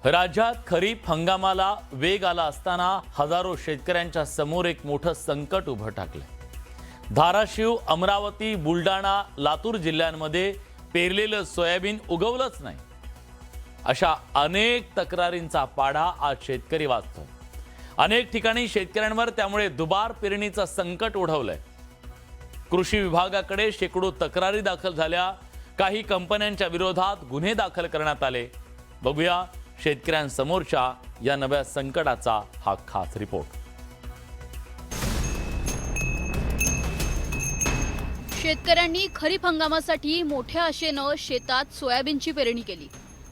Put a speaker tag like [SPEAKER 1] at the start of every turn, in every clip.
[SPEAKER 1] राज्यात खरीप हंगामाला वेग आला असताना हजारो शेतकऱ्यांच्या समोर एक मोठं संकट उभं टाकलंय। धाराशिव, अमरावती, बुलढाणा, लातूर जिल्ह्यांमध्ये पेरलेलं सोयाबीन उगवलंच नाही, अशा अनेक तक्रारींचा पाढा आज शेतकरी वाचतोय। अनेक ठिकाणी शेतकऱ्यांवर त्यामुळे दुबार पेरणीचं संकट ओढवलंय। कृषी विभागाकडे शेकडो तक्रारी दाखल झाल्या, काही कंपन्यांच्या विरोधात गुन्हे दाखल करण्यात आले। बघूया शेतकऱ्यांसमोरच्या या नव्या संकटाचा हा खास रिपोर्ट।
[SPEAKER 2] शेतकऱ्यांनी खरीप हंगामासाठी मोठ्या आशेनं शेतात सोयाबीनची पेरणी केली,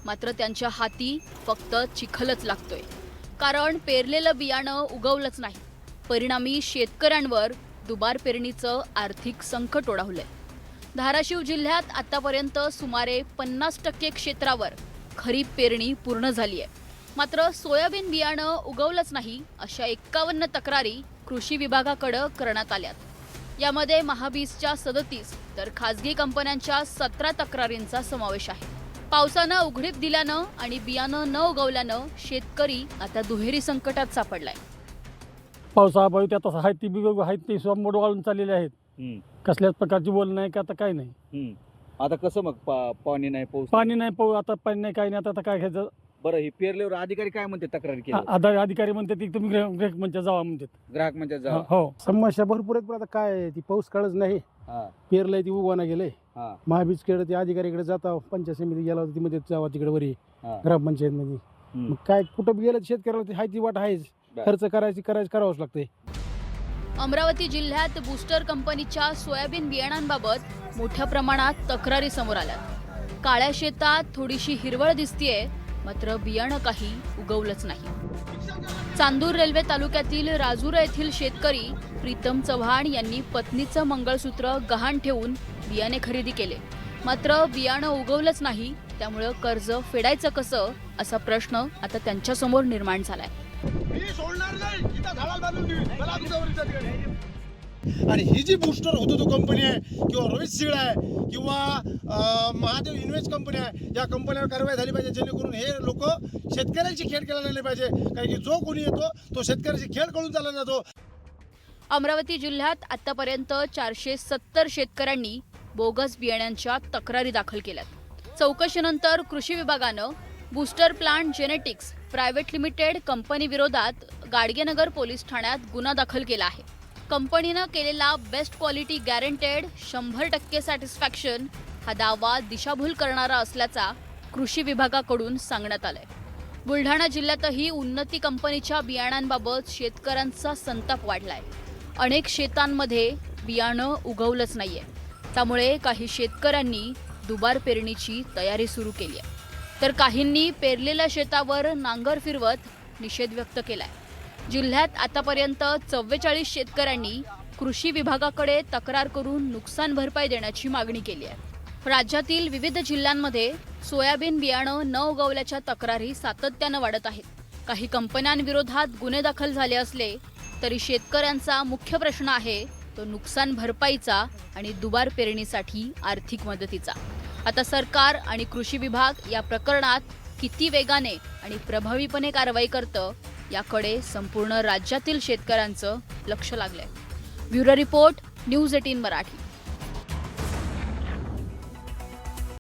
[SPEAKER 2] मात्र त्यांच्या हाती फक्त चिखलच लागतोय, कारण पेरलेलं बियाणं उगवलंच नाही। परिणामी शेतकऱ्यांवर दुबार पेरणीचं आर्थिक संकट ओढवलंय। धाराशिव जिल्ह्यात आतापर्यंत सुमारे 50% क्षेत्रावर खरीप पेरणी पूर्ण झाली आहे, मात्र सोयाबीन बियाणं उगवलंच नाही, अशा 51 तक्रारी कृषी विभागाकडे करण्यात आल्यात। यामध्ये महाबीजच्या 37 तर खासगी कंपन्यांच्या 17 तक्रारींचा समावेश आहे। पावसानं उघडीप दिल्यानं आणि बियाणं न उगवल्यानं शेतकरी आता दुहेरी संकटात सापडलाय।
[SPEAKER 3] पावसाअभावी त्यात आहेत ती बिग आहेत ते मोड वाळून चाललेले आहेत। कसल्याच प्रकारची बोल नाही का आता काय नाही।
[SPEAKER 4] आता कसं मग पाणी नाही
[SPEAKER 3] पाणी नाही आता पाणी नाही काय नाही आता काय घ्यायचं।
[SPEAKER 4] बरं, ही पेरल्यावर अधिकारी काय म्हणते तक्रार केली?
[SPEAKER 3] अधिकारी म्हणतात की तुम्ही ग्राहक मंचात जावा म्हणतात।
[SPEAKER 4] ग्राहक म्हणजे जा
[SPEAKER 3] हो, समस्या भरपूर आहेत, पण आता काय आहे, ती पाऊस काळच नाही। पेरलंय ती उगवाना गेलंय। महाबीजकडे ते अधिकारीकडे जाता, पंचायत समिती गेला होती मध्ये जावा तिकडे वरी ग्रामपंचायत मध्ये। मग काय कुठं गेलं शेतकऱ्याला हाय ती वाट आहेच, खर्च करावंच लागतंय।
[SPEAKER 2] अमरावती जिल्ह्यात बूस्टर कंपनीच्या सोयाबीन बियाणांबाबत मोठ्या प्रमाणात तक्रारी समोर आल्यात। काळ्या शेतात थोडीशी हिरवळ दिसतीये, मात्र बियाणं काही उगवलंच नाही। चांदूर रेल्वे तालुक्यातील राजुरा येथील शेतकरी प्रीतम चव्हाण यांनी पत्नीचं मंगळसूत्र गहाण ठेवून बियाणे खरेदी केले, मात्र बियाणं उगवलंच नाही। त्यामुळे कर्ज फेडायचं कसं, असा प्रश्न आता त्यांच्या समोर निर्माण झालाय।
[SPEAKER 5] आणि ही जी बूस्टर होतो तो कंपनी आहे किंवा रोहित सीड आहे किंवा महादेव इन्व्हेस्ट कंपनी आहे, या कंपन्यांवर कारवाई झाली पाहिजे, जेणेकरून हे लोक शेतकऱ्यांची खेळ केला नाही पाहिजे। कारण की जो कोणी येतो तो शेतकऱ्याची खेळ करून चालला जातो।
[SPEAKER 2] अमरावती जिल्ह्यात आतापर्यंत 470 शेतकऱ्यांनी बोगस बियाण्यांच्या तक्रारी दाखल केल्यात। चौकशीनंतर कृषी विभागानं booster plant genetics private limited company विरोधात गाडगेनगर पोलीस ठाण्यात गुन्हा दाखल केला आहे। कंपनीनं केलेला बेस्ट क्वालिटी गॅरंटेड 100% सॅटिस्फॅक्शन हा दावा दिशाभूल करणारा असल्याचा कृषी विभागाकडून सांगण्यात आलंय। बुलढाणा जिल्ह्यातही उन्नती कंपनीच्या बियाणांबाबत शेतकऱ्यांचा संताप वाढलाय। अनेक शेतांमध्ये बियाणं उगवलंच नाहीये, त्यामुळे काही शेतकऱ्यांनी दुबार पेरणीची तयारी सुरू केली आहे, तर काहींनी पेरलेल्या शेतावर नांगर फिरवत निषेध व्यक्त केलाय। जिल्ह्यात आतापर्यंत 44 शेतकऱ्यांनी कृषी विभागाकडे तक्रार करून नुकसान भरपाई देण्याची मागणी केली आहे। राज्यातील विविध जिल्ह्यांमध्ये सोयाबीन बियाणं न उगवल्याच्या तक्रारी सातत्यानं वाढत आहेत। काही कंपन्यांविरोधात गुन्हे दाखल झाले असले तरी शेतकऱ्यांचा मुख्य प्रश्न आहे तो नुकसान भरपाईचा आणि दुबार पेरणीसाठी आर्थिक मदतीचा। आता सरकार आणि कृषी विभाग या प्रकरणात किती वेगाने आणि प्रभावीपणे कारवाई करतं, याकडे संपूर्ण राज्यातील शेतकऱ्यांचं लक्ष लागलंय। Bureau report, news 18 Marathi.